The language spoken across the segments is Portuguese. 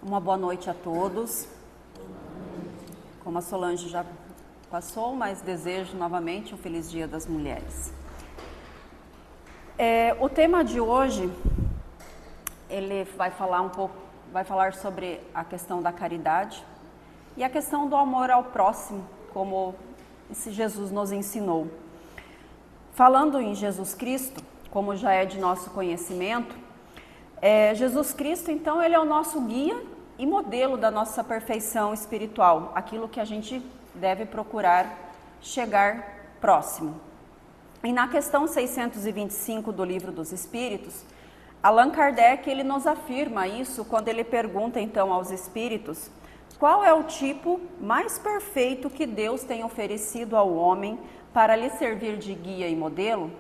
Uma boa noite a todos. Como a Solange já passou, mas desejo novamente um feliz Dia das Mulheres. O tema de hoje, ele vai falar sobre a questão da caridade e a questão do amor ao próximo, como Jesus nos ensinou. Falando em Jesus Cristo, como já é de nosso conhecimento, Jesus Cristo, então, ele é o nosso guia e modelo da nossa perfeição espiritual, aquilo que a gente deve procurar chegar próximo. E na questão 625 do Livro dos Espíritos, Allan Kardec, ele nos afirma isso quando ele pergunta, então, aos espíritos, qual é o tipo mais perfeito que Deus tem oferecido ao homem para lhe servir de guia e modelo?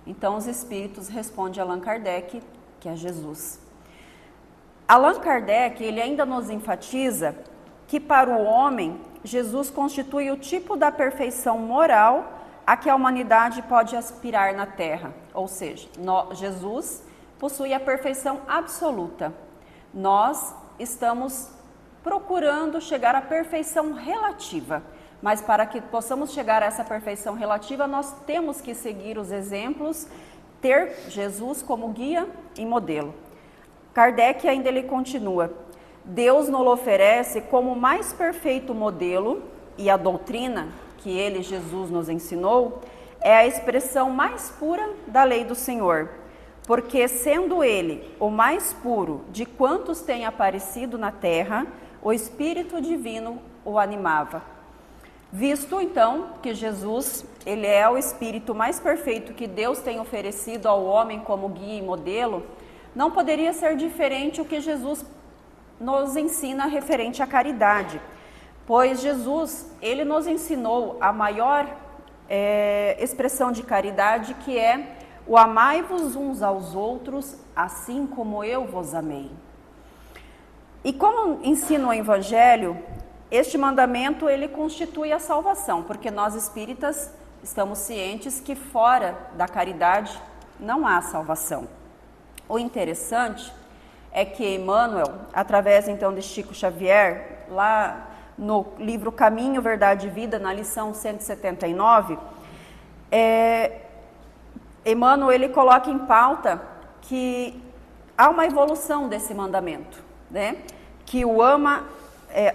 Então, os espíritos respondem a Allan Kardec, que é Jesus. Allan Kardec, ele ainda nos enfatiza que para o homem, Jesus constitui o tipo da perfeição moral a que a humanidade pode aspirar na Terra. Ou seja, Jesus possui a perfeição absoluta. Nós estamos procurando chegar à perfeição relativa, mas para que possamos chegar a essa perfeição relativa, nós temos que seguir os exemplos, ter Jesus como guia e modelo. Kardec ainda ele continua, Deus nos oferece como o mais perfeito modelo e a doutrina que ele, Jesus, nos ensinou, é a expressão mais pura da lei do Senhor, porque sendo ele o mais puro de quantos têm aparecido na terra, o Espírito Divino o animava. Visto então que Jesus, ele é o Espírito mais perfeito que Deus tem oferecido ao homem como guia e modelo, não poderia ser diferente o que Jesus nos ensina referente à caridade, pois Jesus, ele nos ensinou a maior expressão de caridade, que é o amai-vos uns aos outros, assim como eu vos amei. E como ensina o Evangelho, este mandamento ele constitui a salvação, porque nós espíritas estamos cientes que fora da caridade não há salvação. O interessante é que Emmanuel, através então de Chico Xavier, lá no livro Caminho, Verdade e Vida, na lição 179, Emmanuel ele coloca em pauta que há uma evolução desse mandamento, né? Que o ama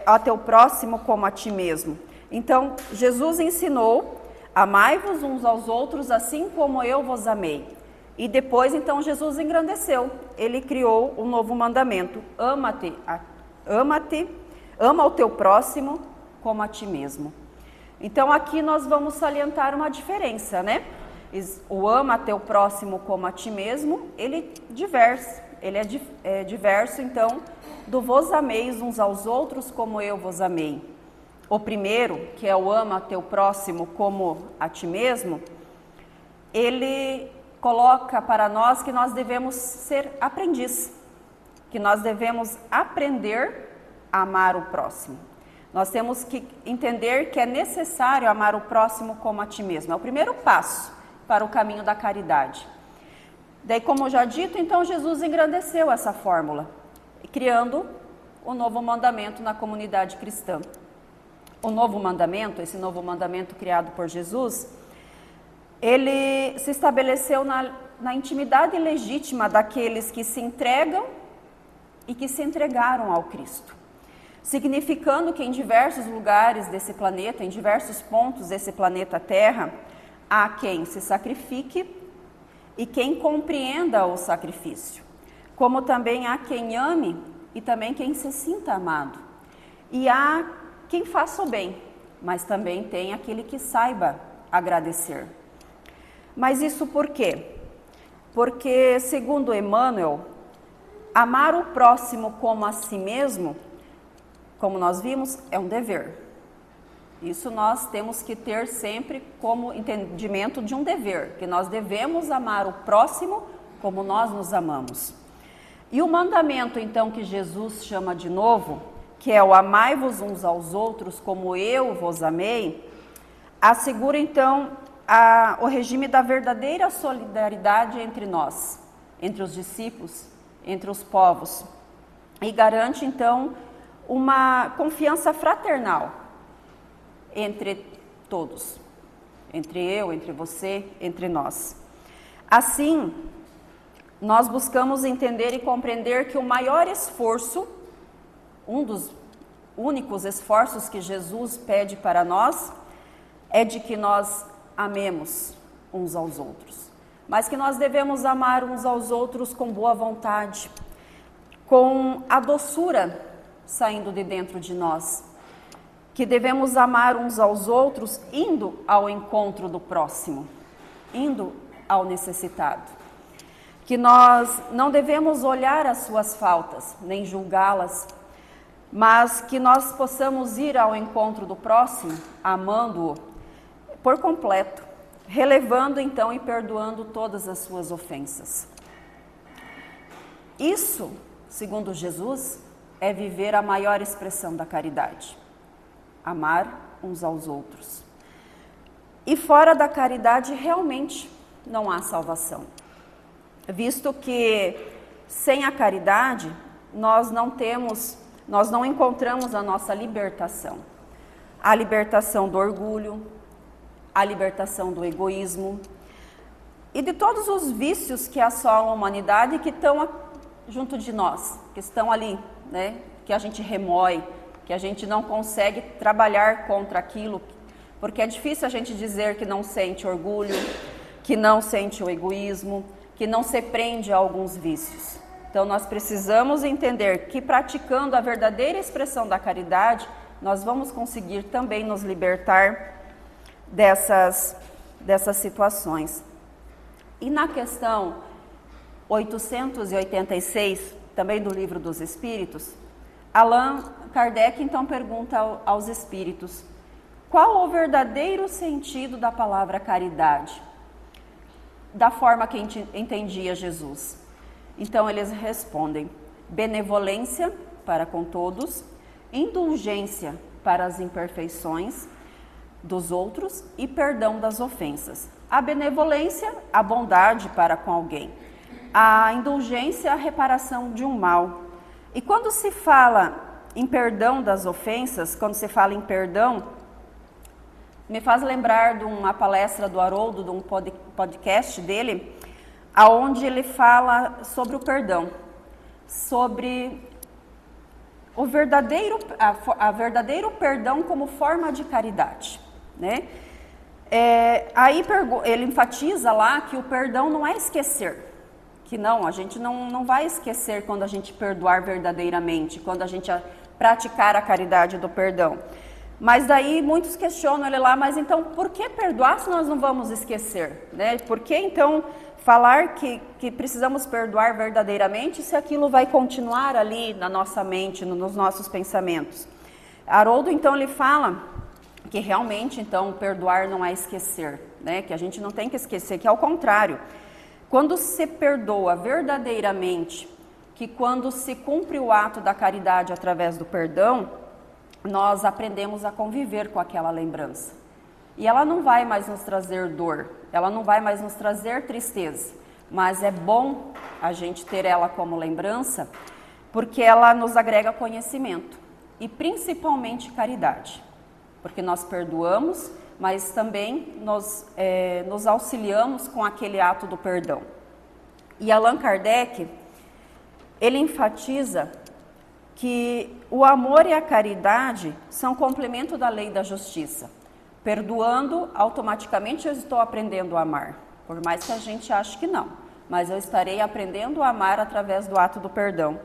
a teu próximo como a ti mesmo. Então, Jesus ensinou, amai-vos uns aos outros assim como eu vos amei. E depois, então, Jesus engrandeceu. Ele criou um novo mandamento. Ama o teu próximo como a ti mesmo. Então, aqui nós vamos salientar uma diferença, né? O ama teu próximo como a ti mesmo, ele é diverso, então, do vos ameis uns aos outros como eu vos amei. O primeiro, que é o ama teu próximo como a ti mesmo, ele coloca para nós que nós devemos ser aprendiz, que nós devemos aprender a amar o próximo. Nós temos que entender que é necessário amar o próximo como a ti mesmo. É o primeiro passo para o caminho da caridade. Daí, como já dito, então Jesus engrandeceu essa fórmula, criando o novo mandamento na comunidade cristã. O novo mandamento, esse novo mandamento criado por Jesus, ele se estabeleceu na intimidade legítima daqueles que se entregam e que se entregaram ao Cristo, significando que em diversos lugares desse planeta, em diversos pontos desse planeta Terra, há quem se sacrifique e quem compreenda o sacrifício, como também há quem ame e também quem se sinta amado. E há quem faça o bem, mas também tem aquele que saiba agradecer. Mas isso por quê? Porque, segundo Emmanuel, amar o próximo como a si mesmo, como nós vimos, é um dever. Isso nós temos que ter sempre como entendimento de um dever, que nós devemos amar o próximo como nós nos amamos. E o mandamento, então, que Jesus chama de novo, que é o amai-vos uns aos outros como eu vos amei, assegura, então, o regime da verdadeira solidariedade entre nós, entre os discípulos, entre os povos. e garante, então, uma confiança fraternal entre todos, entre eu, entre você, entre nós. Assim, nós buscamos entender e compreender que o maior esforço, um dos únicos esforços que Jesus pede para nós, é de que nós amemos uns aos outros, mas que nós devemos amar uns aos outros com boa vontade, com a doçura saindo de dentro de nós, que devemos amar uns aos outros indo ao encontro do próximo, indo ao necessitado, que nós não devemos olhar as suas faltas, nem julgá-las, mas que nós possamos ir ao encontro do próximo, amando-o por completo, relevando então e perdoando todas as suas ofensas. Isso, segundo Jesus, é viver a maior expressão da caridade, amar uns aos outros. E fora da caridade, realmente não há salvação, visto que sem a caridade nós não encontramos a nossa libertação. A libertação do orgulho, a libertação do egoísmo e de todos os vícios que assolam a humanidade e que estão junto de nós, que estão ali, né? Que a gente remói, que a gente não consegue trabalhar contra aquilo, porque é difícil a gente dizer que não sente orgulho, que não sente o egoísmo, que não se prende a alguns vícios. Então nós precisamos entender que praticando a verdadeira expressão da caridade, nós vamos conseguir também nos libertar dessas situações. E na questão 886, também do Livro dos Espíritos, Allan Kardec então pergunta aos espíritos: qual o verdadeiro sentido da palavra caridade? Da forma que entendia Jesus. Então eles respondem: benevolência para com todos, indulgência para as imperfeições dos outros e perdão das ofensas. A benevolência, a bondade para com alguém. A indulgência, a reparação de um mal. E quando se fala em perdão das ofensas, quando se fala em perdão, me faz lembrar de uma palestra do Haroldo, de um podcast dele, aonde ele fala sobre o perdão, sobre o verdadeiro perdão como forma de caridade, né? Aí ele enfatiza lá que o perdão não é esquecer, que não, a gente não vai esquecer quando a gente perdoar verdadeiramente, quando a gente praticar a caridade do perdão. Mas daí muitos questionam ele lá, mas então por que perdoar se nós não vamos esquecer, né? Por que então falar que precisamos perdoar verdadeiramente se aquilo vai continuar ali na nossa mente, nos nossos pensamentos? Haroldo então ele fala que realmente então perdoar não é esquecer, né? Que a gente não tem que esquecer, que ao contrário, quando se perdoa verdadeiramente, que quando se cumpre o ato da caridade através do perdão, nós aprendemos a conviver com aquela lembrança. E ela não vai mais nos trazer dor, ela não vai mais nos trazer tristeza, mas é bom a gente ter ela como lembrança, porque ela nos agrega conhecimento e principalmente caridade, porque nós perdoamos, mas também nos auxiliamos com aquele ato do perdão. E Allan Kardec, ele enfatiza que o amor e a caridade são complemento da lei da justiça. Perdoando, automaticamente eu estou aprendendo a amar, por mais que a gente ache que não, mas eu estarei aprendendo a amar através do ato do perdão.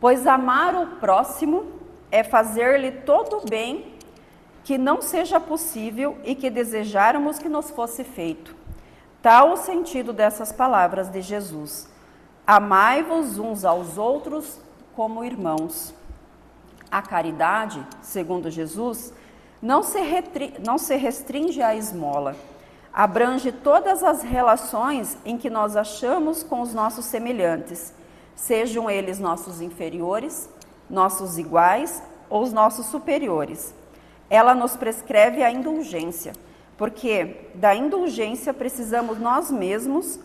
Pois amar o próximo é fazer-lhe todo o bem que não seja possível e que desejáramos que nos fosse feito. Tal o sentido dessas palavras de Jesus: amai-vos uns aos outros como irmãos. A caridade, segundo Jesus, não se restringe à esmola, abrange todas as relações em que nós achamos com os nossos semelhantes, sejam eles nossos inferiores, nossos iguais ou os nossos superiores. Ela nos prescreve a indulgência, porque da indulgência precisamos nós mesmos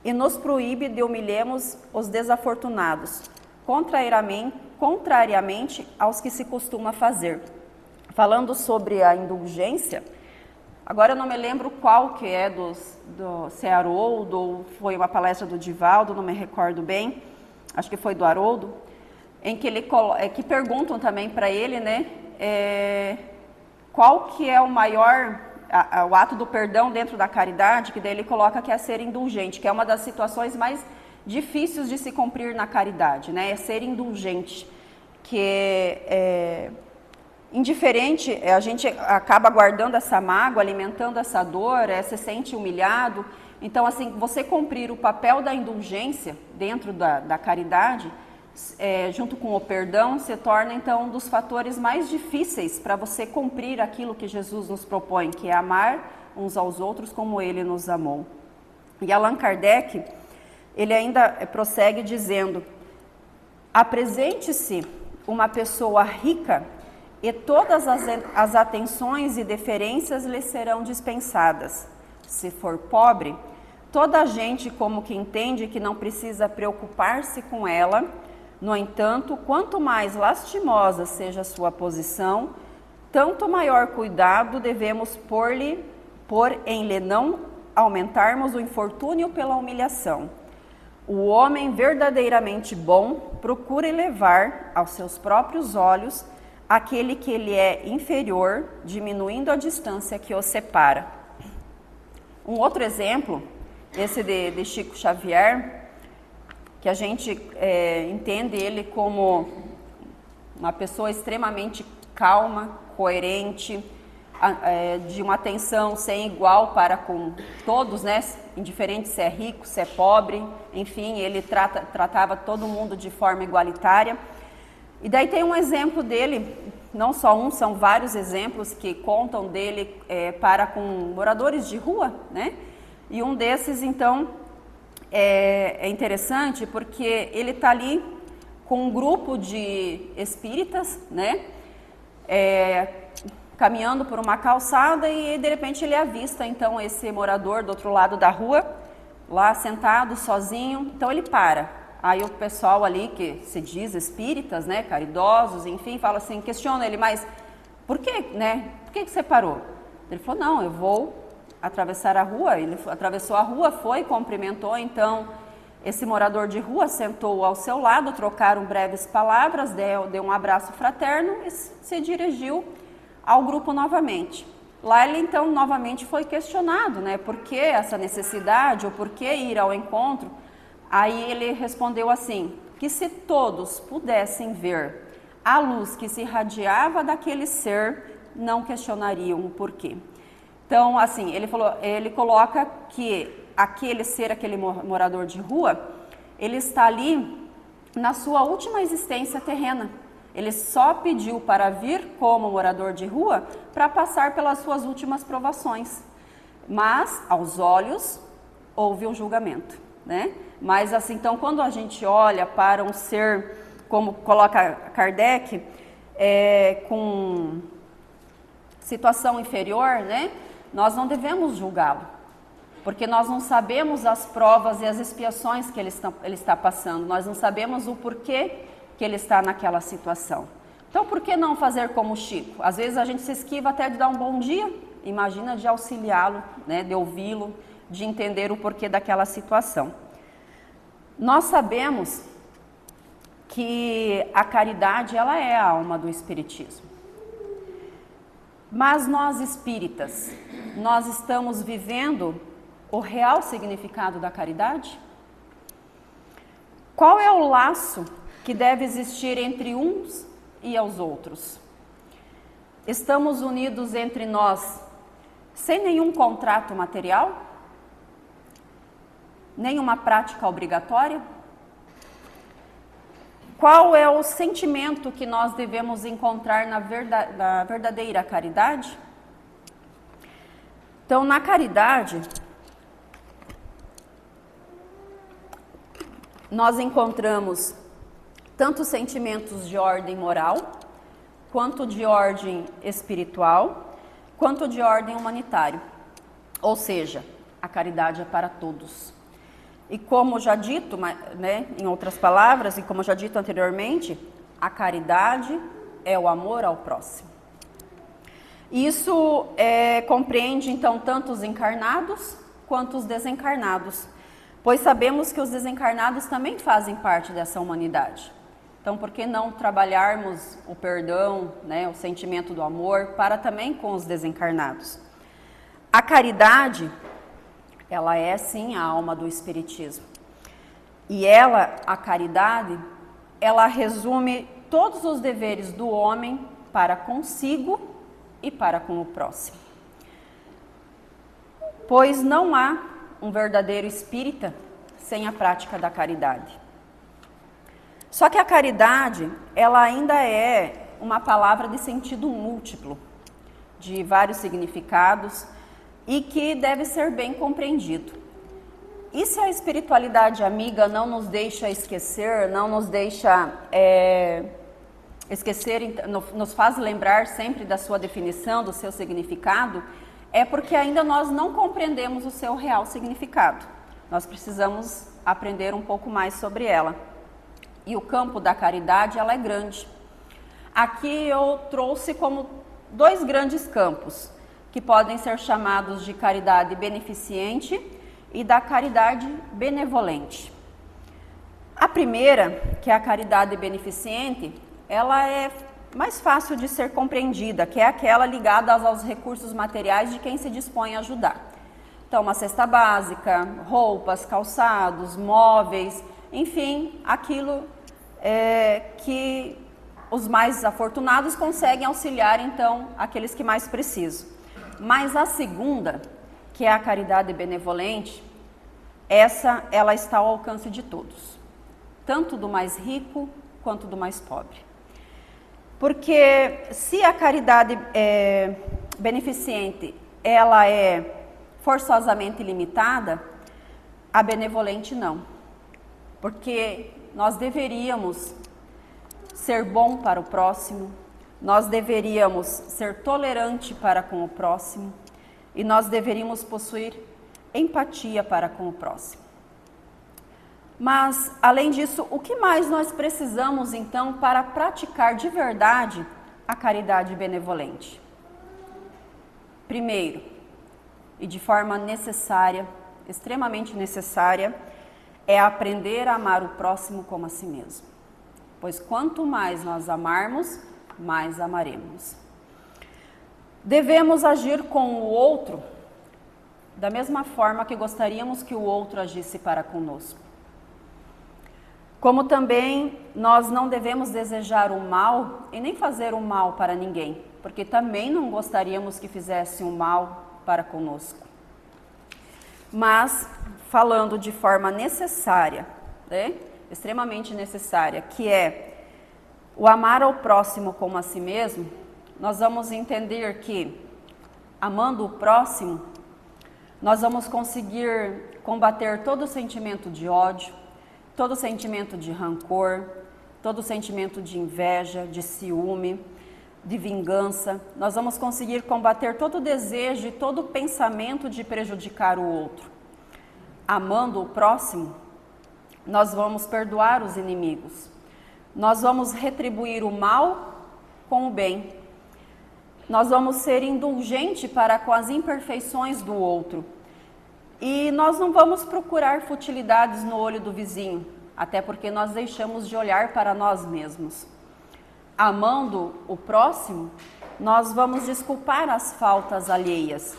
e nos proíbe de humilhemos os desafortunados, contrariamente aos que se costuma fazer. Falando sobre a indulgência, agora eu não me lembro qual que é se é Haroldo ou foi uma palestra do Divaldo, não me recordo bem, acho que foi do Haroldo, em que que perguntam também para ele, né, qual que é o maior, o ato do perdão dentro da caridade, que daí ele coloca que é ser indulgente, que é uma das situações mais difíceis de se cumprir na caridade, né, é ser indulgente, que indiferente, a gente acaba guardando essa mágoa, alimentando essa dor, se sente humilhado. Então, assim, você cumprir o papel da indulgência dentro da caridade, junto com o perdão, se torna, então, um dos fatores mais difíceis para você cumprir aquilo que Jesus nos propõe, que é amar uns aos outros como Ele nos amou. E Allan Kardec, ele ainda prossegue dizendo: apresente-se uma pessoa rica e todas as atenções e deferências lhe serão dispensadas. Se for pobre, toda a gente como que entende que não precisa preocupar-se com ela. No entanto, quanto mais lastimosa seja a sua posição, tanto maior cuidado devemos pôr em lhe não aumentarmos o infortúnio pela humilhação. O homem verdadeiramente bom procura elevar aos seus próprios olhos aquele que lhe é inferior, diminuindo a distância que o separa. Um outro exemplo, esse de Chico Xavier, que a gente entende ele como uma pessoa extremamente calma, coerente, de uma atenção sem igual para com todos, né? Indiferente se é rico, se é pobre, enfim, ele tratava todo mundo de forma igualitária. E daí tem um exemplo dele, não só um, são vários exemplos que contam dele para com moradores de rua, né? E um desses, então, é interessante porque ele está ali com um grupo de espíritas, né? Caminhando por uma calçada e de repente ele avista, então, esse morador do outro lado da rua, lá sentado, sozinho, então ele para. Aí o pessoal ali que se diz espíritas, né, caridosos, enfim, fala assim, questiona ele, mas por que, né? Por que você parou? Ele falou, não, eu vou atravessar a rua. Ele atravessou a rua, foi, cumprimentou, então esse morador de rua sentou ao seu lado, trocaram breves palavras, deu um abraço fraterno e se dirigiu ao grupo novamente. Lá ele então novamente foi questionado, né, por que essa necessidade ou por que ir ao encontro? Aí ele respondeu assim, que se todos pudessem ver a luz que se irradiava daquele ser, não questionariam o porquê. Então, assim, ele coloca que aquele ser, aquele morador de rua, ele está ali na sua última existência terrena. Ele só pediu para vir como morador de rua para passar pelas suas últimas provações. Mas, aos olhos, houve um julgamento, né? Mas assim, então, quando a gente olha para um ser, como coloca Kardec, com situação inferior, né, nós não devemos julgá-lo, porque nós não sabemos as provas e as expiações que ele está passando, nós não sabemos o porquê que ele está naquela situação. Então, por que não fazer como Chico? Às vezes a gente se esquiva até de dar um bom dia, imagina de auxiliá-lo, né, de ouvi-lo, de entender o porquê daquela situação. Nós sabemos que a caridade, ela é a alma do Espiritismo. Mas nós espíritas, nós estamos vivendo o real significado da caridade? Qual é o laço que deve existir entre uns e aos outros? Estamos unidos entre nós sem nenhum contrato material? Nenhuma prática obrigatória? Qual é o sentimento que nós devemos encontrar na verdadeira caridade? Então, na caridade, nós encontramos tanto sentimentos de ordem moral, quanto de ordem espiritual, quanto de ordem humanitária. Ou seja, a caridade é para todos. E como já dito, né, em outras palavras, e como já dito anteriormente, a caridade é o amor ao próximo. Isso compreende, então, tanto os encarnados quanto os desencarnados, pois sabemos que os desencarnados também fazem parte dessa humanidade. Então, por que não trabalharmos o perdão, né, o sentimento do amor, para também com os desencarnados? A caridade, ela é, sim, a alma do Espiritismo. E a caridade, ela resume todos os deveres do homem para consigo e para com o próximo. Pois não há um verdadeiro espírita sem a prática da caridade. Só que a caridade, ela ainda é uma palavra de sentido múltiplo, de vários significados e que deve ser bem compreendido. E se a espiritualidade amiga não nos deixa esquecer, não nos deixa esquecer, nos faz lembrar sempre da sua definição, do seu significado, é porque ainda nós não compreendemos o seu real significado. Nós precisamos aprender um pouco mais sobre ela. E o campo da caridade, ela é grande. Aqui eu trouxe como 2 grandes campos, que podem ser chamados de caridade beneficente e da caridade benevolente. A primeira, que é a caridade beneficente, ela é mais fácil de ser compreendida, que é aquela ligada aos recursos materiais de quem se dispõe a ajudar. Então, uma cesta básica, roupas, calçados, móveis, enfim, aquilo que os mais afortunados conseguem auxiliar, então, aqueles que mais precisam. Mas a segunda, que é a caridade benevolente, ela está ao alcance de todos, tanto do mais rico quanto do mais pobre. Porque se a caridade beneficente, ela é forçosamente limitada, a benevolente não. Porque nós deveríamos ser bom para o próximo, nós deveríamos ser tolerante para com o próximo e nós deveríamos possuir empatia para com o próximo. Mas, além disso, o que mais nós precisamos, então, para praticar de verdade a caridade benevolente? Primeiro, e de forma necessária, extremamente necessária, é aprender a amar o próximo como a si mesmo. Pois quanto mais nós amarmos, mais amaremos. Devemos agir com o outro da mesma forma que gostaríamos que o outro agisse para conosco. Como também nós não devemos desejar o mal e nem fazer o mal para ninguém, porque também não gostaríamos que fizesse o mal para conosco. Mas, falando de forma necessária, né, extremamente necessária, que é o amar ao próximo como a si mesmo, nós vamos entender que, amando o próximo, nós vamos conseguir combater todo o sentimento de ódio, todo o sentimento de rancor, todo o sentimento de inveja, de ciúme, de vingança. Nós vamos conseguir combater todo o desejo e todo o pensamento de prejudicar o outro. Amando o próximo, nós vamos perdoar os inimigos. Nós vamos retribuir o mal com o bem. Nós vamos ser indulgentes para com as imperfeições do outro. E nós não vamos procurar futilidades no olho do vizinho, até porque nós deixamos de olhar para nós mesmos. Amando o próximo, nós vamos desculpar as faltas alheias,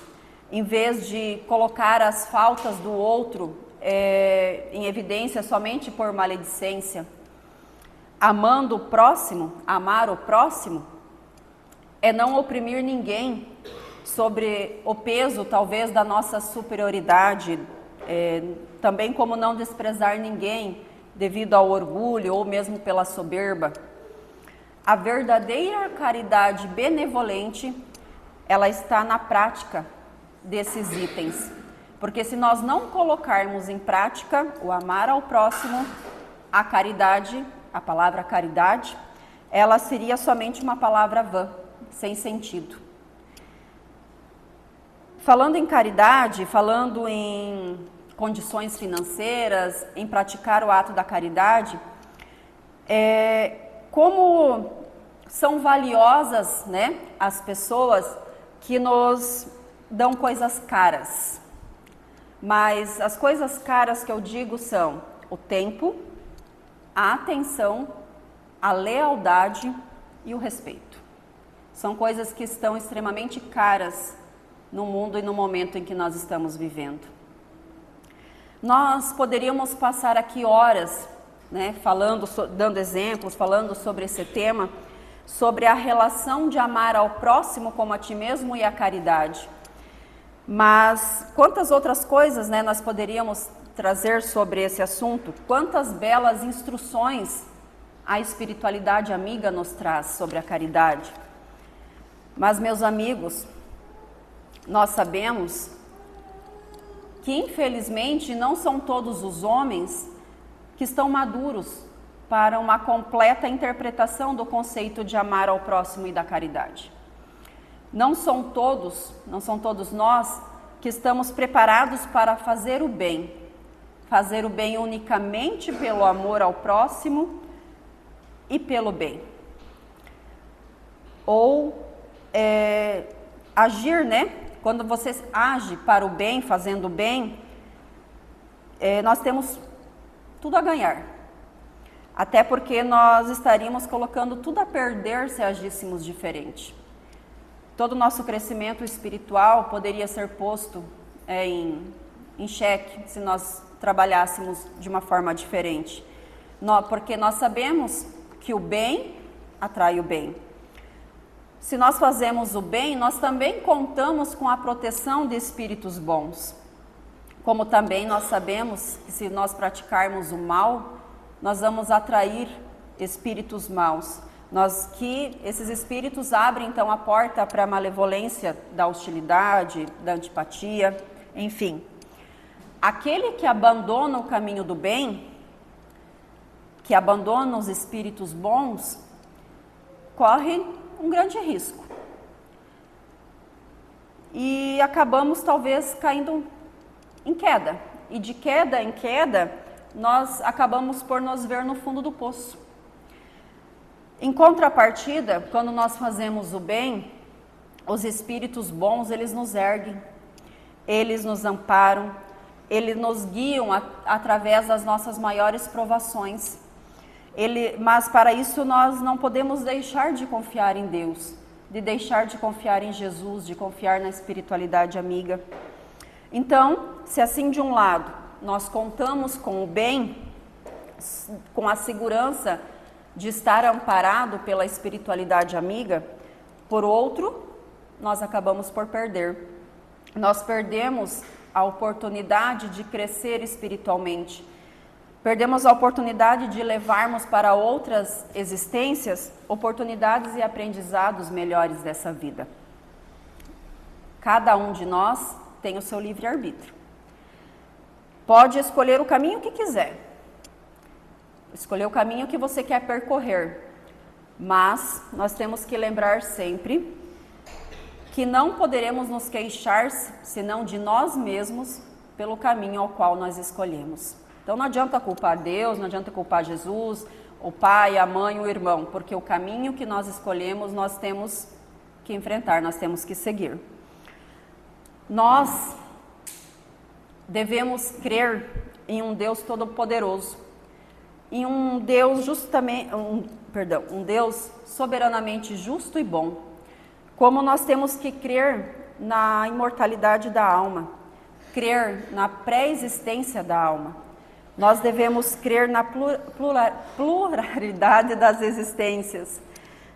em vez de colocar as faltas do outro em evidência somente por maledicência. Amando o próximo, amar o próximo, é não oprimir ninguém sobre o peso, talvez, da nossa superioridade, também como não desprezar ninguém devido ao orgulho ou mesmo pela soberba. A verdadeira caridade benevolente, ela está na prática desses itens. Porque se nós não colocarmos em prática o amar ao próximo, a caridade, a palavra caridade, ela seria somente uma palavra vã, sem sentido. Falando em caridade, falando em condições financeiras, em praticar o ato da caridade, como são valiosas, né, as pessoas que nos dão coisas caras. Mas as coisas caras que eu digo são o tempo, a atenção, a lealdade e o respeito. São coisas que estão extremamente caras no mundo e no momento em que nós estamos vivendo. Nós poderíamos passar aqui horas, né, dando exemplos, falando sobre esse tema, sobre a relação de amar ao próximo como a ti mesmo e a caridade. Mas quantas outras coisas, né, nós poderíamos trazer sobre esse assunto? Quantas belas instruções a espiritualidade amiga nos traz sobre a caridade. Mas, meus amigos, nós sabemos que, infelizmente, não são todos os homens que estão maduros para uma completa interpretação do conceito de amar ao próximo e da caridade. Não são todos nós que estamos preparados para fazer o bem unicamente pelo amor ao próximo e pelo bem. Ou agir, né? Quando você age para o bem, fazendo o bem, nós temos tudo a ganhar. Até porque nós estaríamos colocando tudo a perder se agíssemos diferente. Todo o nosso crescimento espiritual poderia ser posto em xeque se nós trabalhássemos de uma forma diferente. Porque nós sabemos que o bem atrai o bem. Se nós fazemos o bem, nós também contamos com a proteção de espíritos bons. Como também nós sabemos que se nós praticarmos o mal, nós vamos atrair espíritos maus. Que esses espíritos abrem então a porta para a malevolência da hostilidade, da antipatia, enfim. Aquele que abandona o caminho do bem, que abandona os espíritos bons, corre um grande risco. E acabamos talvez caindo em queda. E de queda em queda, nós acabamos por nos ver no fundo do poço. Em contrapartida, quando nós fazemos o bem, os espíritos bons, eles nos erguem, eles nos amparam, eles nos guiam através das nossas maiores provações. Mas para isso nós não podemos deixar de confiar em Deus, de deixar de confiar em Jesus, de confiar na espiritualidade amiga. Então, se assim de um lado nós contamos com o bem, com a segurança de estar amparado pela espiritualidade amiga, por outro, nós acabamos por perder. Nós perdemos a oportunidade de crescer espiritualmente. Perdemos a oportunidade de levarmos para outras existências oportunidades e aprendizados melhores dessa vida. Cada um de nós tem o seu livre-arbítrio. Pode escolher o caminho que quiser. Escolher o caminho que você quer percorrer. Mas nós temos que lembrar sempre que não poderemos nos queixar senão de nós mesmos pelo caminho ao qual nós escolhemos. Então não adianta culpar Deus, não adianta culpar Jesus, o pai, a mãe, o irmão, porque o caminho que nós escolhemos nós temos que enfrentar, nós temos que seguir. Nós devemos crer em um Deus todo-poderoso, em um Deus um Deus soberanamente justo e bom, como nós temos que crer na imortalidade da alma, crer na pré-existência da alma. Nós devemos crer na pluralidade das existências.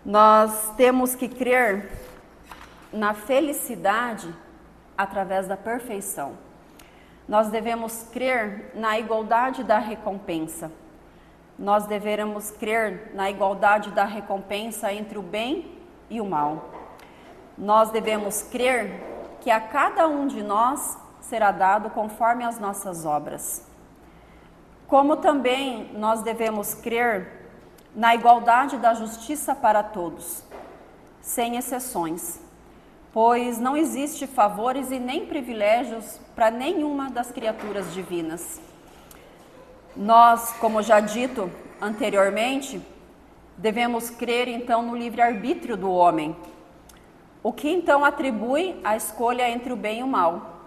Nós temos que crer na felicidade através da perfeição. Nós devemos crer na igualdade da recompensa. Nós devemos crer na igualdade da recompensa entre o bem e o mal. Nós devemos crer que a cada um de nós será dado conforme as nossas obras. Como também nós devemos crer na igualdade da justiça para todos, sem exceções. pois não existe favores e nem privilégios para nenhuma das criaturas divinas. Nós, como já dito anteriormente, devemos crer então no livre-arbítrio do homem, o que então atribui a escolha entre o bem e o mal.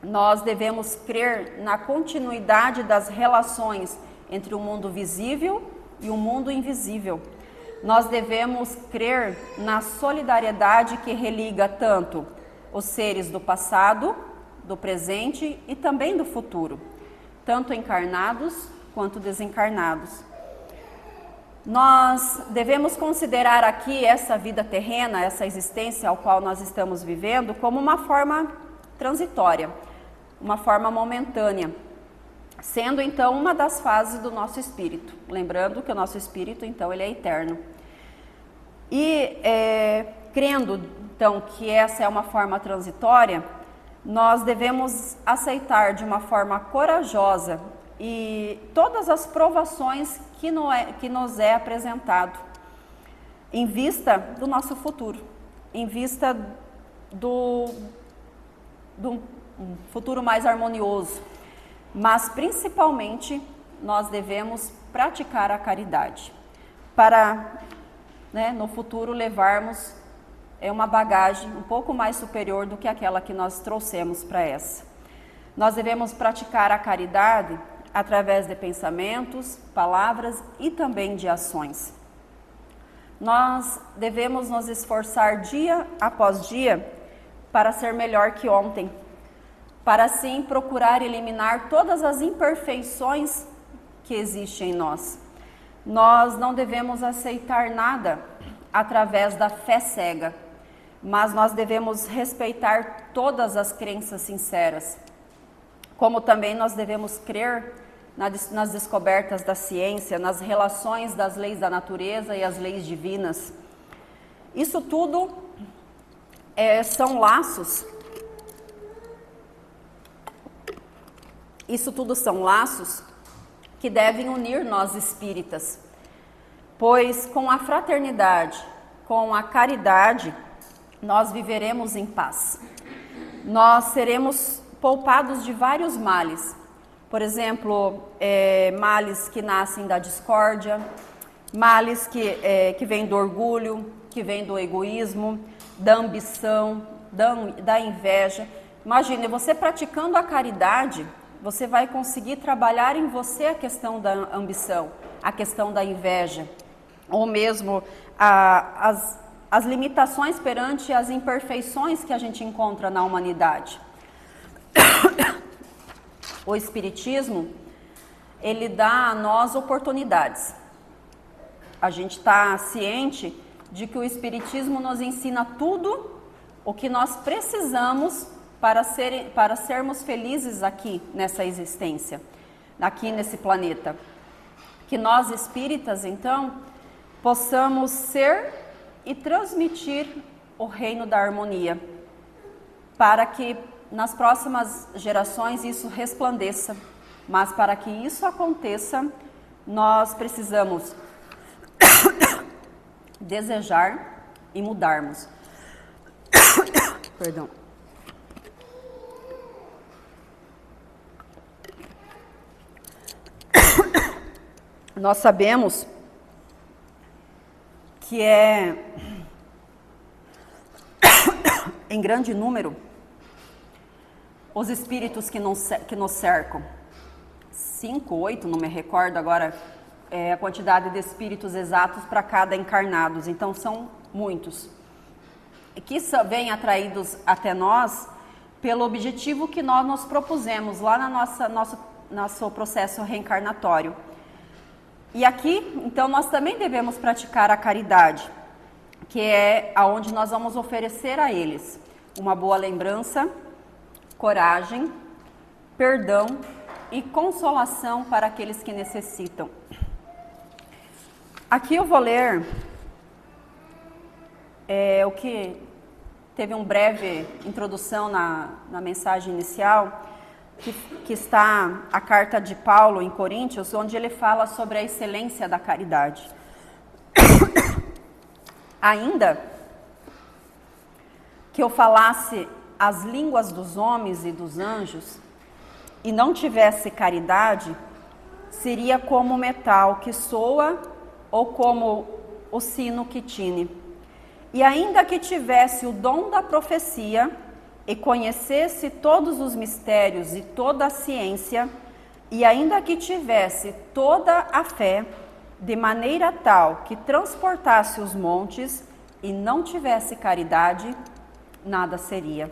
Nós devemos crer na continuidade das relações entre o mundo visível e o mundo invisível. Nós devemos crer na solidariedade que religa tanto os seres do passado, do presente e também do futuro, tanto encarnados quanto desencarnados. Nós devemos considerar aqui essa vida terrena, essa existência ao qual nós estamos vivendo, como uma forma transitória, uma forma momentânea, sendo então uma das fases do nosso espírito. Lembrando que o nosso espírito, então, ele é eterno. E crendo, então, que essa é uma forma transitória, nós devemos aceitar de uma forma corajosa e todas as provações que nos é apresentado, em vista do nosso futuro, em vista do futuro mais harmonioso. Mas, principalmente, nós devemos praticar a caridade, para, no futuro, levarmos uma bagagem um pouco mais superior do que aquela que nós trouxemos para essa. Nós devemos praticar a caridade através de pensamentos, palavras e também de ações. Nós devemos nos esforçar dia após dia para ser melhor que ontem, para assim procurar eliminar todas as imperfeições que existem em nós. Nós não devemos aceitar nada através da fé cega, mas nós devemos respeitar todas as crenças sinceras, como também nós devemos crer nas descobertas da ciência, nas relações das leis da natureza e as leis divinas. Isso tudo são laços. Isso tudo são laços que devem unir nós espíritas, pois com a fraternidade, com a caridade, nós viveremos em paz. Nós seremos poupados de vários males. Por exemplo, males que nascem da discórdia, males que vêm do orgulho, que vêm do egoísmo, da ambição, da inveja. Imagine, você praticando a caridade, você vai conseguir trabalhar em você a questão da ambição, a questão da inveja, ou mesmo as limitações perante as imperfeições que a gente encontra na humanidade. O Espiritismo, ele dá a nós oportunidades. A gente está ciente de que o Espiritismo nos ensina tudo o que nós precisamos para sermos felizes aqui nessa existência, aqui nesse planeta. Que nós espíritas, então, possamos ser e transmitir o reino da harmonia, para que nas próximas gerações isso resplandeça. Mas para que isso aconteça, nós precisamos desejar e mudarmos. Perdão. Nós sabemos que em grande número os espíritos que nos cercam. 5, 8, não me recordo agora a quantidade de espíritos exatos para cada encarnados, então são muitos. E que vêm atraídos até nós pelo objetivo que nós nos propusemos lá no nosso processo reencarnatório. E aqui, então, nós também devemos praticar a caridade, que é aonde nós vamos oferecer a eles uma boa lembrança, coragem, perdão e consolação para aqueles que necessitam. Aqui eu vou ler o que teve uma breve introdução na mensagem inicial, que está a carta de Paulo em Coríntios, onde ele fala sobre a excelência da caridade. Ainda, que eu falasse as línguas dos homens e dos anjos e não tivesse caridade, seria como o metal que soa ou como o sino que tine. E ainda que tivesse o dom da profecia e conhecesse todos os mistérios e toda a ciência, e ainda que tivesse toda a fé, de maneira tal que transportasse os montes e não tivesse caridade, nada seria.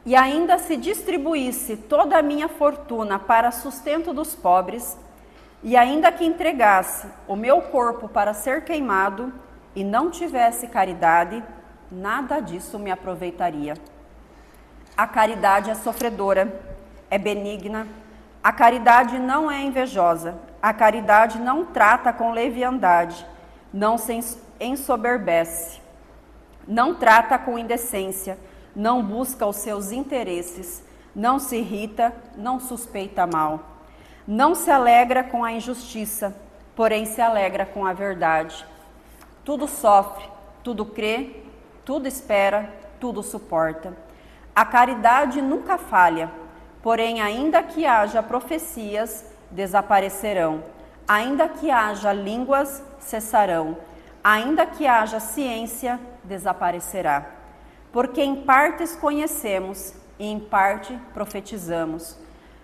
E ainda se distribuísse toda a minha fortuna para sustento dos pobres, e ainda que entregasse o meu corpo para ser queimado e não tivesse caridade, nada disso me aproveitaria. A caridade é sofredora, é benigna, a caridade não é invejosa, a caridade não trata com leviandade, não se ensoberbece, não trata com indecência, não busca os seus interesses, não se irrita, não suspeita mal, não se alegra com a injustiça, porém se alegra com a verdade. Tudo sofre, tudo crê, tudo espera, tudo suporta. A caridade nunca falha, porém ainda que haja profecias, desaparecerão, ainda que haja línguas, cessarão, ainda que haja ciência, desaparecerá. Porque em partes conhecemos e em parte profetizamos.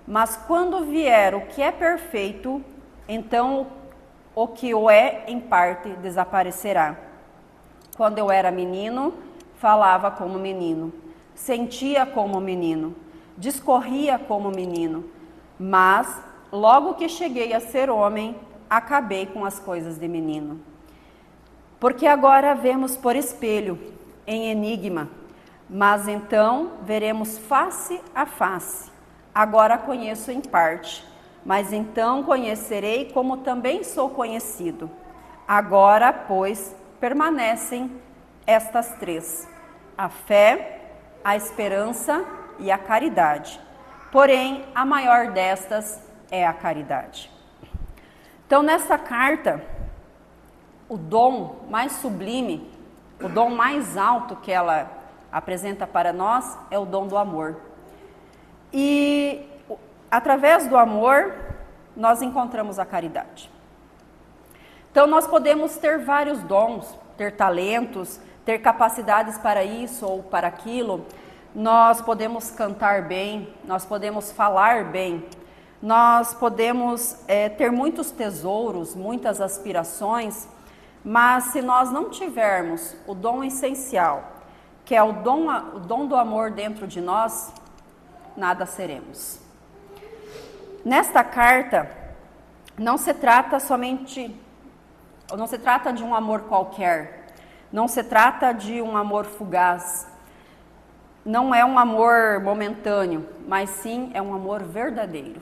Mas quando vier o que é perfeito, então o que o é em parte desaparecerá. Quando eu era menino, falava como menino, sentia como menino, discorria como menino, mas logo que cheguei a ser homem, acabei com as coisas de menino. Porque agora vemos por espelho, em enigma, mas então veremos face a face. Agora conheço em parte, mas então conhecerei como também sou conhecido. Agora, pois, permanecem estas três: a fé, a esperança e a caridade. Porém, a maior destas é a caridade. Então, nessa carta, o dom mais sublime, o dom mais alto que ela apresenta para nós é o dom do amor. E através do amor, nós encontramos a caridade. Então, nós podemos ter vários dons, ter talentos, ter capacidades para isso ou para aquilo. Nós podemos cantar bem, nós podemos falar bem, nós podemos ter muitos tesouros, muitas aspirações, mas se nós não tivermos o dom essencial, que é o dom do amor dentro de nós, nada seremos. Nesta carta, não se trata de um amor qualquer, não se trata de um amor fugaz, não é um amor momentâneo, mas sim é um amor verdadeiro.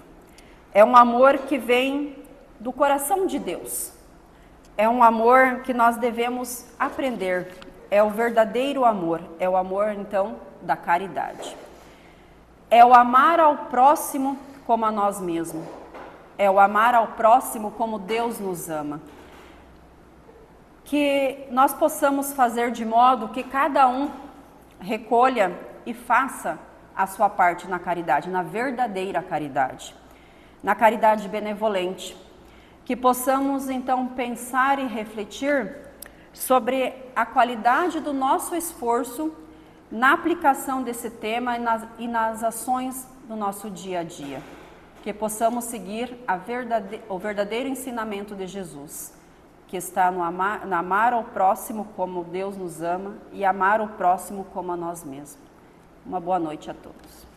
É um amor que vem do coração de Deus. É um amor que nós devemos aprender. É o verdadeiro amor. É o amor, então, da caridade. É o amar ao próximo como a nós mesmos. É o amar ao próximo como Deus nos ama. Que nós possamos fazer de modo que cada um recolha e faça a sua parte na caridade, na verdadeira caridade, na caridade benevolente. Que possamos então pensar e refletir sobre a qualidade do nosso esforço na aplicação desse tema e nas ações do nosso dia a dia. Que possamos seguir o verdadeiro ensinamento de Jesus, que está no amar ao próximo como Deus nos ama e amar o próximo como a nós mesmos. Uma boa noite a todos.